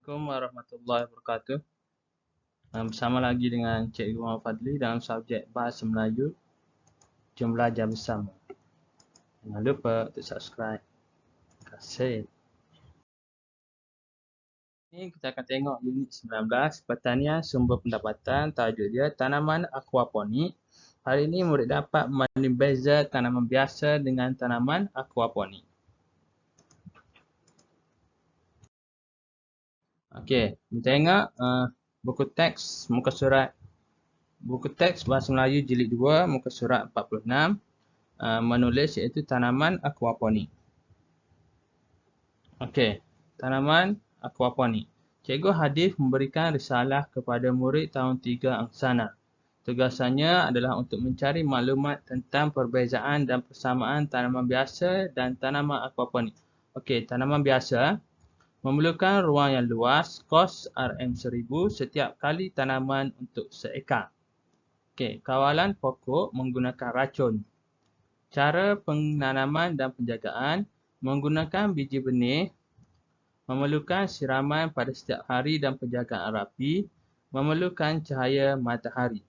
Assalamualaikum warahmatullahi wabarakatuh. Bersama lagi dengan Cikgu Muhammad Fadli dalam subjek Bahasa Melayu. Jom belajar bersama. Jangan lupa untuk subscribe. Terima kasih. Ini kita akan tengok unit 19, Pertanian Sumber Pendapatan. Tajuk dia Tanaman Aquaponik. Hari ini murid dapat membeza tanaman biasa dengan tanaman aquaponik. Okey, kita tengok buku teks muka surat. Buku teks Bahasa Melayu Jilid 2, muka surat 46. Menulis iaitu tanaman aquaponik. Okey, tanaman aquaponik. Cikgu Hadif memberikan risalah kepada murid tahun 3 angsana. Tugasannya adalah untuk mencari maklumat tentang perbezaan dan persamaan tanaman biasa dan tanaman aquaponik. Okey, tanaman biasa memerlukan ruang yang luas, kos RM1000 setiap kali tanaman untuk seekar. Okey, kawalan pokok menggunakan racun. Cara penanaman dan penjagaan menggunakan biji benih, memerlukan siraman pada setiap hari dan penjagaan rapi, memerlukan cahaya matahari.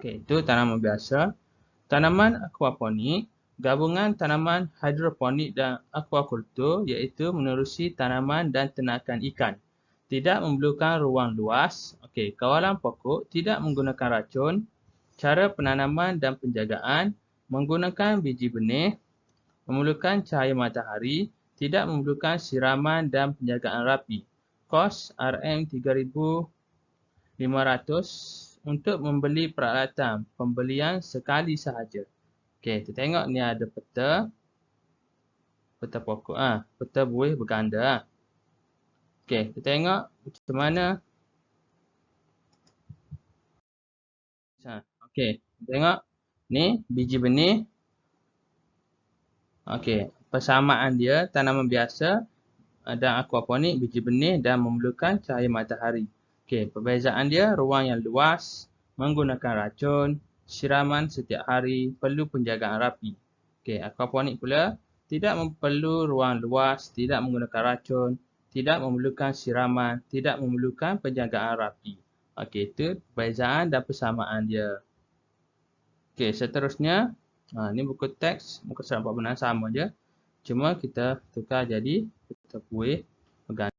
Okey, itu tanaman biasa. Tanaman aquaponik, gabungan tanaman hidroponik dan aquakultur iaitu menerusi tanaman dan ternakan ikan. Tidak memerlukan ruang luas. Okey, kawalan pokok tidak menggunakan racun. Cara penanaman dan penjagaan menggunakan biji benih, memerlukan cahaya matahari, tidak memerlukan siraman dan penjagaan rapi. Kos RM3,500 untuk membeli peralatan. Pembelian sekali sahaja. Okey, kita tengok ni ada peta. Peta pokok. Peta buih berganda. Okey, kita tengok macam mana. Okey, kita tengok. Ni biji benih. Okey, persamaan dia tanaman biasa dan aquaponik, biji benih dan memerlukan cahaya matahari. Okey, perbezaan dia ruang yang luas, menggunakan racun, siraman setiap hari, perlu penjagaan rapi. Okey, aquaponik pula tidak perlu ruang luas, tidak menggunakan racun, tidak memerlukan siraman, tidak memerlukan penjagaan rapi. Okey, itu perbezaan dan persamaan dia. Okey, seterusnya, ni buku teks muka surat 46 sama je. Cuma kita tukar jadi peta buih berganda.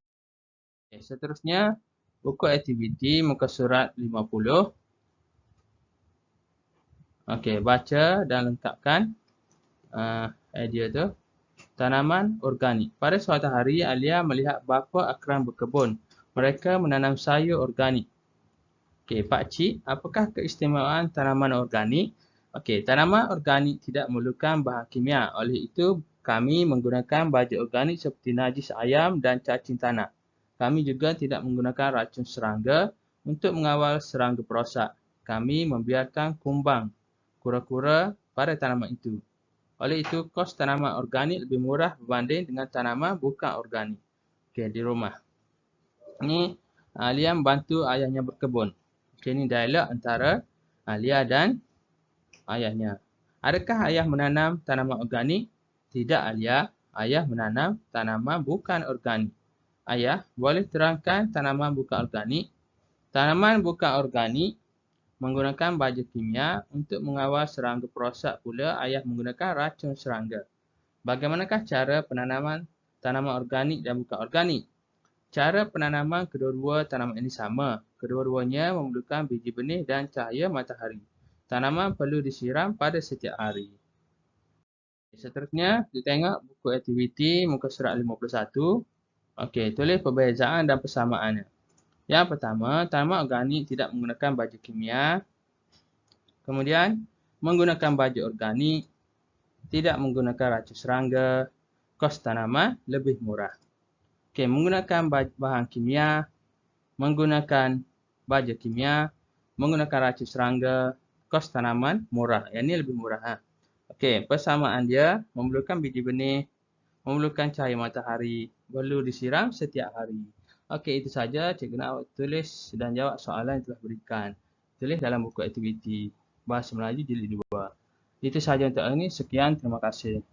Okay, seterusnya, buku aktiviti muka surat 50. Okey, baca dan lengkapkan idea tu. Tanaman organik. Pada suatu hari, Alia melihat bapa akran berkebun. Mereka menanam sayur organik. Okey, Pakcik, apakah keistimewaan tanaman organik? Okey, tanaman organik tidak memerlukan bahan kimia. Oleh itu, kami menggunakan baja organik seperti najis ayam dan cacing tanah. Kami juga tidak menggunakan racun serangga untuk mengawal serangga perosak. Kami membiarkan kumbang kura-kura pada tanaman itu. Oleh itu, kos tanaman organik lebih murah berbanding dengan tanaman bukan organik. Okey, di rumah. Ini Alia membantu ayahnya berkebun. Okey, ini dialog antara Alia dan ayahnya. Adakah ayah menanam tanaman organik? Tidak, Alia. Ayah menanam tanaman bukan organik. Ayah, boleh terangkan tanaman bukan organik? Tanaman bukan organik menggunakan baja kimia. Untuk mengawal serangga perosak pula, ayah menggunakan racun serangga. Bagaimanakah cara penanaman tanaman organik dan bukan organik? Cara penanaman kedua-dua tanaman ini sama. Kedua-duanya memerlukan biji benih dan cahaya matahari. Tanaman perlu disiram pada setiap hari. Seterusnya, kita tengok buku aktiviti muka surat 51. Okey, tulis perbezaan dan persamaannya. Yang pertama, tanaman organik tidak menggunakan baja kimia. Kemudian, menggunakan baja organik, tidak menggunakan racun serangga. Kos tanaman lebih murah. Okey, menggunakan bahan kimia, menggunakan baja kimia, menggunakan racun serangga, kos tanaman murah. Yang ini lebih murah. Okey, persamaan dia memerlukan biji benih, memerlukan cahaya matahari, perlu disiram setiap hari. Okey, itu saja cikgu nak awak tulis dan jawab soalan yang telah berikan. Tulis dalam buku aktiviti Bahasa Melayu Jilid 2. Itu sahaja untuk hari ini. Sekian, terima kasih.